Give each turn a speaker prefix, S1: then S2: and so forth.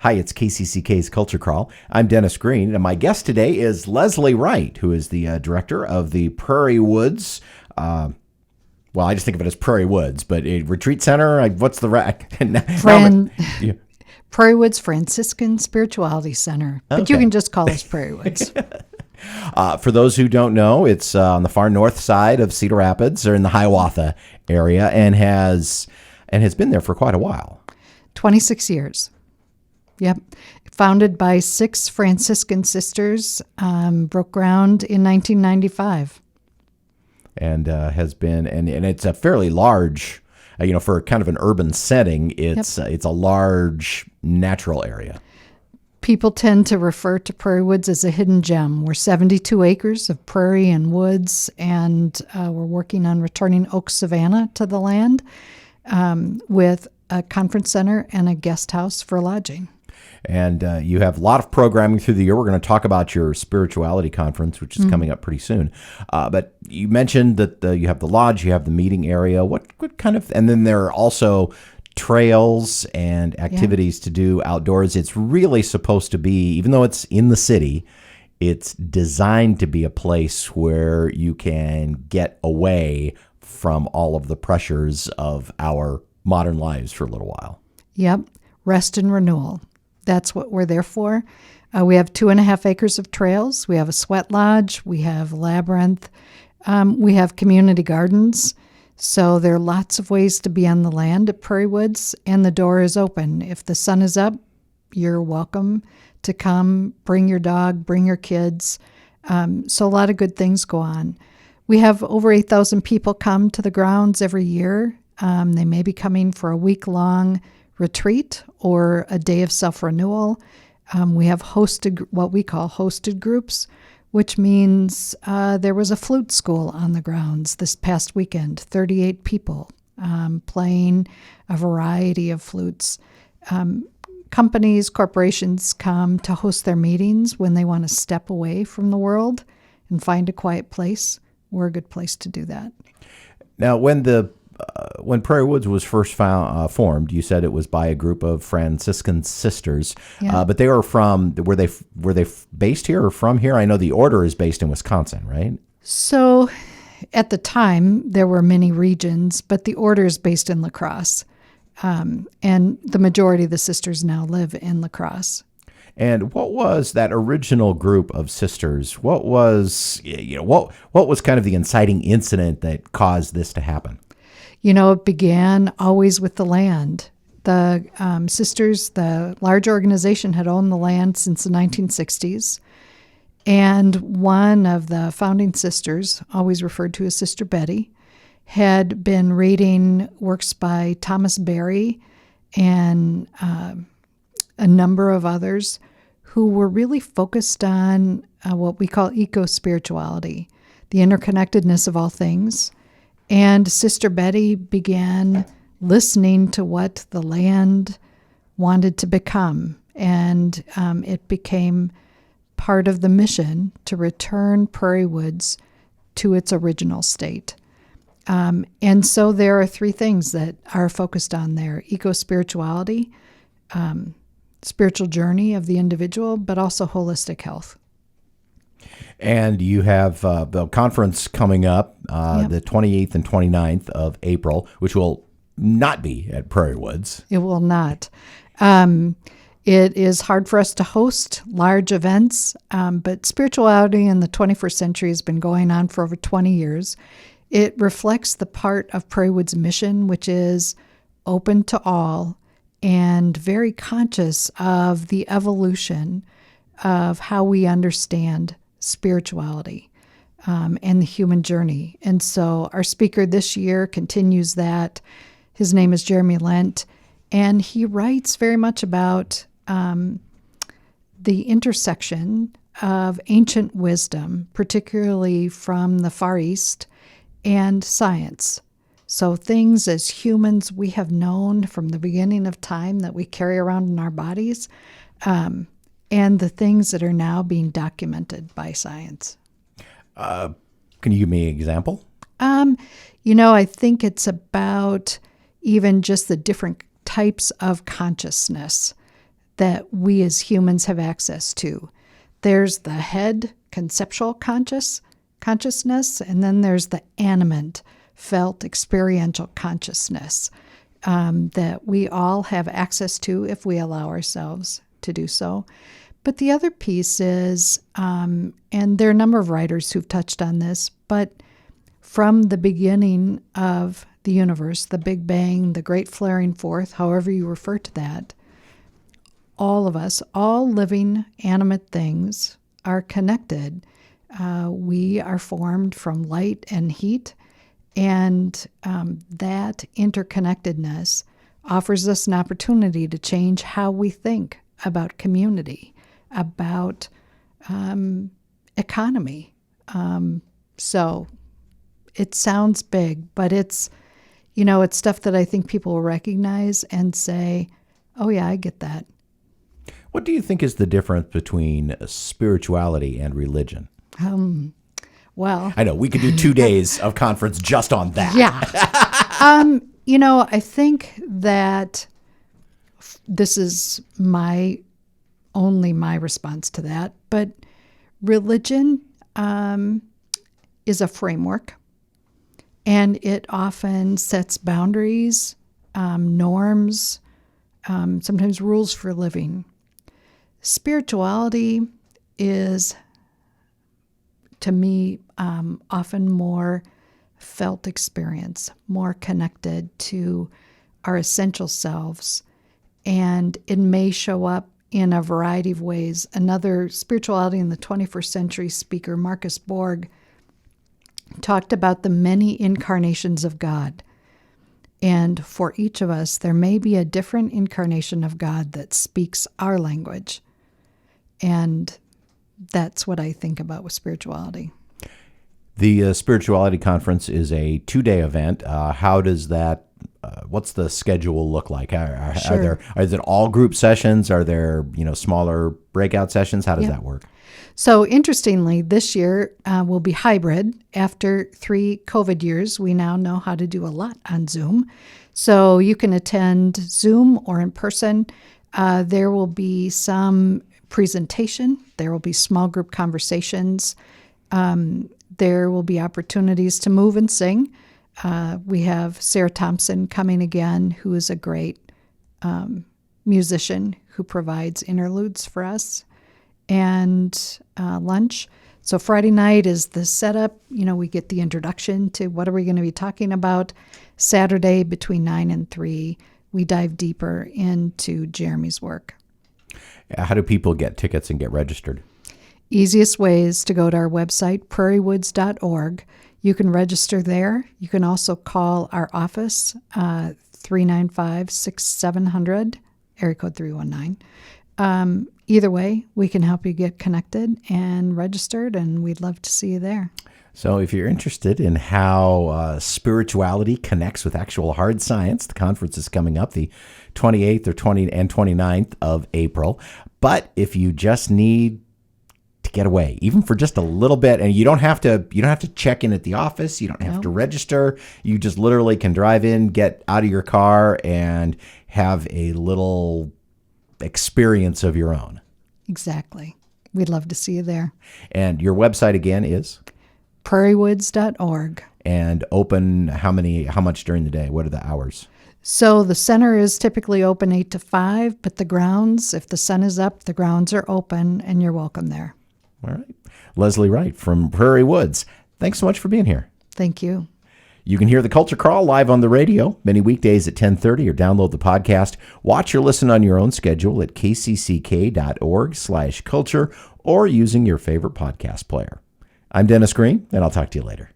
S1: Hi, it's KCCK's Culture Crawl. I'm Dennis Green, and my guest today is Leslie Wright, who is the director of the Prairiewoods. Well, I just think of it as Prairiewoods, but a retreat center. What's the
S2: Prairiewoods Franciscan Spirituality Center, but
S1: Okay.
S2: you can just call us Prairiewoods.
S1: For those who don't know, it's on the far north side of Cedar Rapids, or in the Hiawatha area, and has been there for quite a while.
S2: 26 years. Yep. Founded by 6 Franciscan sisters, broke ground in 1995.
S1: And has been, and it's a fairly large, for kind of an urban setting. It's a large natural area.
S2: People tend to refer to Prairiewoods as a hidden gem. We're 72 acres of prairie and woods, and we're working on returning oak savanna to the land with a conference center and a guest house for lodging.
S1: And you have a lot of programming through the year. We're going to talk about your spirituality conference, which is coming up pretty soon. But you mentioned that you have the lodge, you have the meeting area. What kind of, and then there are also trails and activities to do outdoors. It's really supposed to be, even though it's in the city, it's designed to be a place where you can get away from all of the pressures of our modern lives for a little while.
S2: Yep. Rest and renewal. That's what we're there for. We have 2.5 acres of trails. We have a sweat lodge. We have labyrinth. We have community gardens. So there are lots of ways to be on the land at Prairiewoods, and the door is open. If the sun is up, you're welcome to come. Bring your dog, bring your kids. So a lot of good things go on. We have over 8,000 people come to the grounds every year. They may be coming for a week-long retreat or a day of self-renewal. We have what we call hosted groups, which means there was a flute school on the grounds this past weekend, 38 people playing a variety of flutes. Companies, corporations come to host their meetings when they want to step away from the world and find a quiet place. We're a good place to do that.
S1: Now, when Prairiewoods was first formed, you said it was by a group of Franciscan sisters, but they were were they based here or from here? I know the order is based in Wisconsin, right?
S2: So at the time, there were many regions, but the order is based in La Crosse, and the majority of the sisters now live in La Crosse.
S1: And what was that original group of sisters? What was what was kind of the inciting incident that caused this to happen?
S2: It began always with the land. The sisters, the large organization, had owned the land since the 1960s. And one of the founding sisters, always referred to as Sister Betty, had been reading works by Thomas Berry and a number of others who were really focused on what we call eco-spirituality, the interconnectedness of all things. And Sister Betty began listening to what the land wanted to become. And it became part of the mission to return Prairiewoods to its original state. And so there are 3 things that are focused on there: eco-spirituality, spiritual journey of the individual, but also holistic health.
S1: And you have the conference coming up the 28th and 29th of April, which will not be at Prairiewoods.
S2: It will not. It is hard for us to host large events, but spirituality in the 21st century has been going on for over 20 years. It reflects the part of Prairiewoods' mission, which is open to all and very conscious of the evolution of how we understand spirituality and the human journey. And so our speaker this year continues that. His name is Jeremy Lent, and he writes very much about the intersection of ancient wisdom, particularly from the Far East, and science. So things as humans we have known from the beginning of time that we carry around in our bodies, and the things that are now being documented by science.
S1: Can you give me an example?
S2: I think it's about even just the different types of consciousness that we as humans have access to. There's the head conceptual consciousness, and then there's the animate, felt, experiential consciousness that we all have access to if we allow ourselves to do so. But the other piece is, and there are a number of writers who've touched on this, but from the beginning of the universe, the Big Bang, the Great Flaring Forth, however you refer to that, all of us, all living animate things are connected. We are formed from light and heat, and that interconnectedness offers us an opportunity to change how we think about community, about economy. So it sounds big, but it's stuff that I think people will recognize and say, oh yeah, I get that.
S1: What do you think is the difference between spirituality and religion?
S2: Well,
S1: I know we could do 2 days of conference just on that.
S2: Yeah. I think that this is only my response to that, but religion is a framework, and it often sets boundaries, norms, sometimes rules for living. Spirituality is, to me, often more felt experience, more connected to our essential selves, and it may show up in a variety of ways. Another spirituality in the 21st century speaker, Marcus Borg, talked about the many incarnations of God. And for each of us, there may be a different incarnation of God that speaks our language. And that's what I think about with spirituality.
S1: The Spirituality Conference is a 2-day event. How does that, what's the schedule look like?
S2: Sure.
S1: Is it all group sessions? Are there, smaller breakout sessions? How does that work?
S2: So interestingly, this year will be hybrid. After 3 COVID years, we now know how to do a lot on Zoom. So you can attend Zoom or in person. There will be some presentation. There will be small group conversations. There will be opportunities to move and sing. We have Sara Thomsen coming again, who is a great musician who provides interludes for us, and lunch. So Friday night is the setup. We get the introduction to what are we going to be talking about. Saturday between 9 and 3, we dive deeper into Jeremy's work.
S1: How do people get tickets and get registered?
S2: Easiest way is to go to our website, prairiewoods.org. You can register there. You can also call our office, 395-6700, area code 319. Either way, we can help you get connected and registered, and we'd love to see you there.
S1: So if you're interested in how spirituality connects with actual hard science, the conference is coming up the 28th or 29th of April. But if you just need to get away, even for just a little bit, and you don't have to check in at the office, you don't have to register, you just literally can drive in, get out of your car, and have a little experience of your own.
S2: Exactly. We'd love to see you there.
S1: And your website again is?
S2: Prairiewoods.org.
S1: And open how much during the day? What are the hours?
S2: So the center is typically open 8 to 5, but the grounds, if the sun is up, the grounds are open and you're welcome there.
S1: All right. Leslie Wright from Prairiewoods. Thanks so much for being here.
S2: Thank you.
S1: You can hear the Culture Crawl live on the radio many weekdays at 10:30 or download the podcast. Watch or listen on your own schedule at kcck.org/culture or using your favorite podcast player. I'm Dennis Green, and I'll talk to you later.